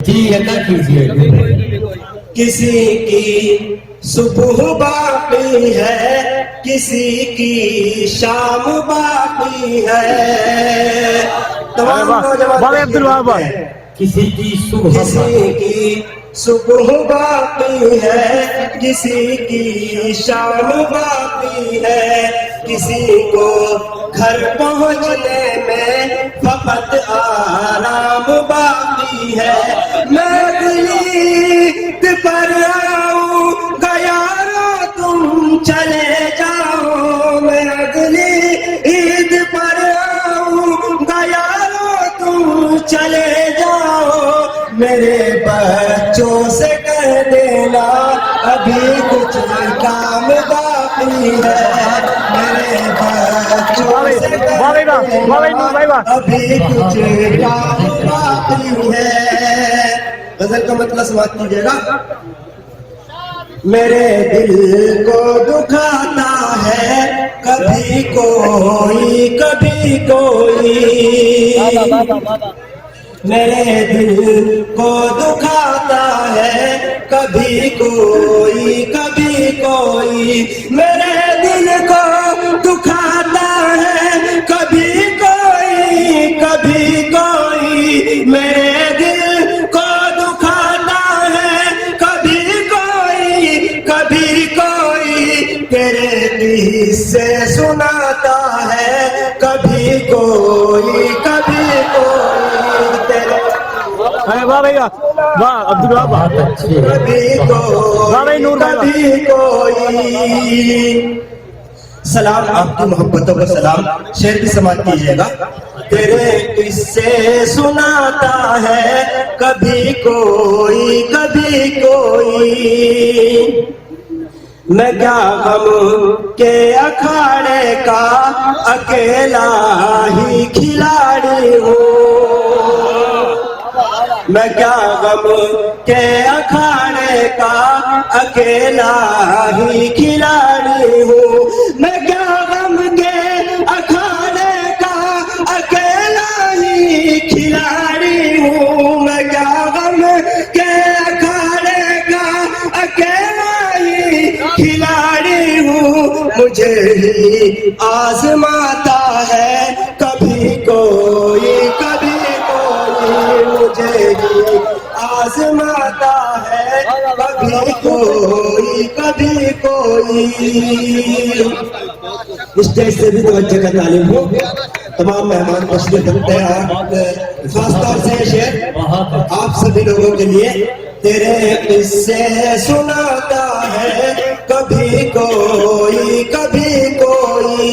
جی عطا کیجیے. کسی کی صبح باقی ہے، کسی کی شام باقی ہے. تمام نوجوان کسی کی صبح کسی کی صبح باقی ہے، کسی کی شام باقی ہے. کسی کو گھر پہنچنے میں فقط آرام باقی ہے. میں عید پر آؤں گا یارو تم چلے جاؤ. میں اگلی عید پر آؤں گا یارو تم چلے جاؤ. میرے بچوں سے کہہ دینا ابھی کچھ کام باقی ہے. میرے بچوں سے کہہ دینا ابھی کچھ کام باقی ہے. غزل کا مطلب سماعت کیجیے گا. میرے دل کو دکھاتا ہے کبھی کوئی کبھی کوئی. میرے دل کو دکھاتا ہے کبھی کوئی کبھی کوئی. میرے دل کو دکھاتا ہے کبھی کوئی کبھی کوئی. میرے دل کو دکھاتا ہے کبھی کوئی کبھی کوئی. تیرے قصے سناتا ہے کبھی کوئی کبھی کوئی. واہ بھائی واہ عبد الوہاب بہت اچھے. کبھی کوئی. سلام آپ کی محبتوں کا سلام. شعر کی سماعت کیجیے گا. تیرے قصے سناتا ہے کبھی کوئی کبھی کوئی. میں کیا غم کے اکھاڑے کا اکیلا ہی کھلاڑی ہوں. میں کیا غم کے اکھاڑے کا اکیلا ہی کھلاڑی ہوں. میں کیا غم کے اکھاڑے کا اکیلا ہی کھلاڑی ہوں. میں کیا غم کے اکھاڑے کا اکیلا ہی کھلاڑی ہوں. مجھے ہی آزماتا ہے کبھی کوئی کبھی کوئی. مجھے ہی آزماتا ہے کبھی کوئی کبھی کوئی. اسٹیج سے بھی توجہ کا طالب ہوں. تمام مہمان تشریف رکھتے ہیں. خاص طور سے شعر آپ سبھی لوگوں کے لیے. تیرے قصے سناتا ہے کبھی کوئی کبھی کوئی.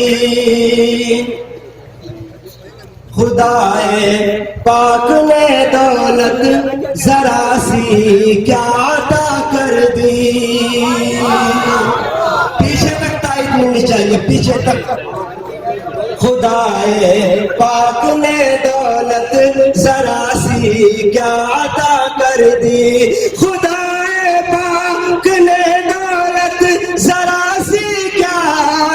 خدائے پاک نے دولت ذرا سی کیا عطا کر دی. پیچھے تک تائید ملنی چاہیے پیچھے تک. خدائے پاک نے دولت ذرا سی کیا عطا کر دی. خدائے پاک نے دولت ذرا سی کیا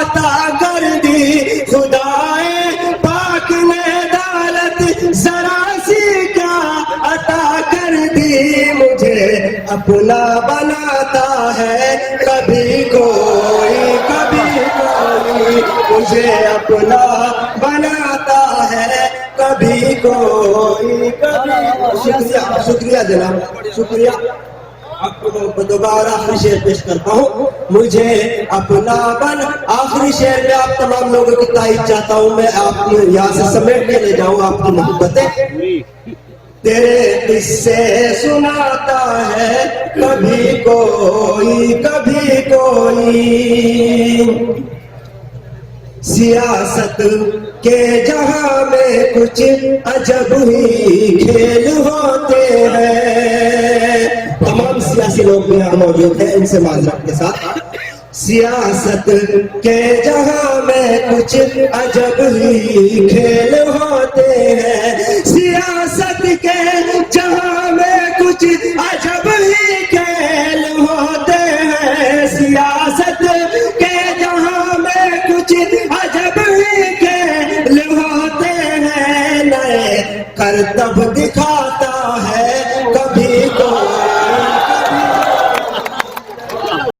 عطا کر دی. خدائے پاک نے دولت ذرا سی کیا عطا کر دی. مجھے اپنا بناتا ہے کبھی کوئی کبھی کوئی. مجھے اپنا بناتا ہے کبھی کوئی کبھی. شکریہ جناب شکریہ. آپ کو دوبارہ آخری شعر پیش کرتا ہوں. مجھے اپنا آخری شعر میں آپ تمام لوگوں کی تائید چاہتا ہوں. میں آپ کی یہاں سے سمیٹ کے لے جاؤں آپ کی محبتیں. تیرے قصے سناتا ہے کبھی کوئی کبھی کوئی. سیاست کے جہاں میں کچھ عجب ہی کھیل ہوتے ہیں. تمام سیاسی لوگ بھی یہاں موجود ہیں ان سے معذرت کے ساتھ. سیاست کے جہاں میں کچھ عجب ہی کھیل ہوتے ہیں. سیاست کے جہاں میں کچھ عجب ہی کھیل ہوتے ہیں. سیاست کے جہاں میں کچھ عجب ہی کھیل ہوتے ہیں. نئے کرتب دکھاتا